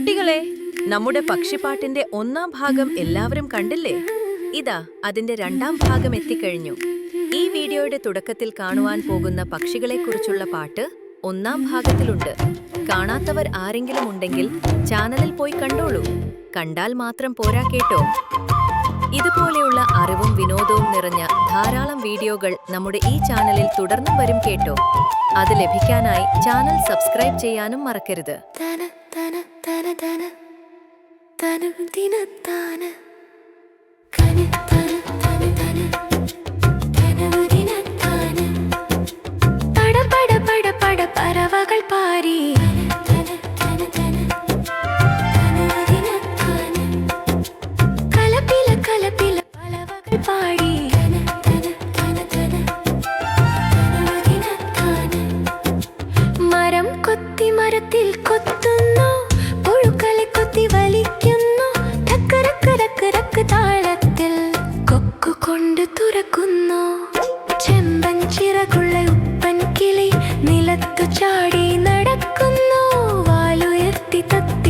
കുട്ടികളെ, നമ്മുടെ പക്ഷിപ്പാട്ടിന്റെ ഒന്നാം ഭാഗം എല്ലാവരും കണ്ടില്ലേ? ഇതാ അതിന്റെ രണ്ടാം ഭാഗം എത്തിക്കഴിഞ്ഞു. ഈ വീഡിയോയുടെ തുടക്കത്തിൽ കാണുവാൻ പോകുന്ന പക്ഷികളെക്കുറിച്ചുള്ള പാട്ട് ഒന്നാം ഭാഗത്തിലുണ്ട്. കാണാത്തവർ ആരെങ്കിലും ഉണ്ടെങ്കിൽ ചാനലിൽ പോയി കണ്ടോളൂ. കണ്ടാൽ മാത്രം പോരാ കേട്ടോ. ഇതുപോലെയുള്ള അറിവും വിനോദവും നിറഞ്ഞ ധാരാളം വീഡിയോകൾ നമ്മുടെ ഈ ചാനലിൽ തുടർന്നും വരും കേട്ടോ. അത് ലഭിക്കാനായി ചാനൽ സബ്സ്ക്രൈബ് ചെയ്യാനും മറക്കരുത്. പറവകൾ പാരി കലപില കലപില പലവകൾ പാടി മരം കൊത്തി മരത്തിൽ കൊത്തുന്നു, പുഴുക്കളെ കൊത്തി വലിക്കുന്നു, ടക്ക് രക്ക് രക്ക് താളത്തിൽ കൊക്കു കൊണ്ട് തുറക്കുന്നു. ചെമ്പൻ ചിറകുള്ള ഉപ്പൻ കിളി നിലത്തു ചാടി നടക്കുന്നു, വാലുയർത്തി തത്തി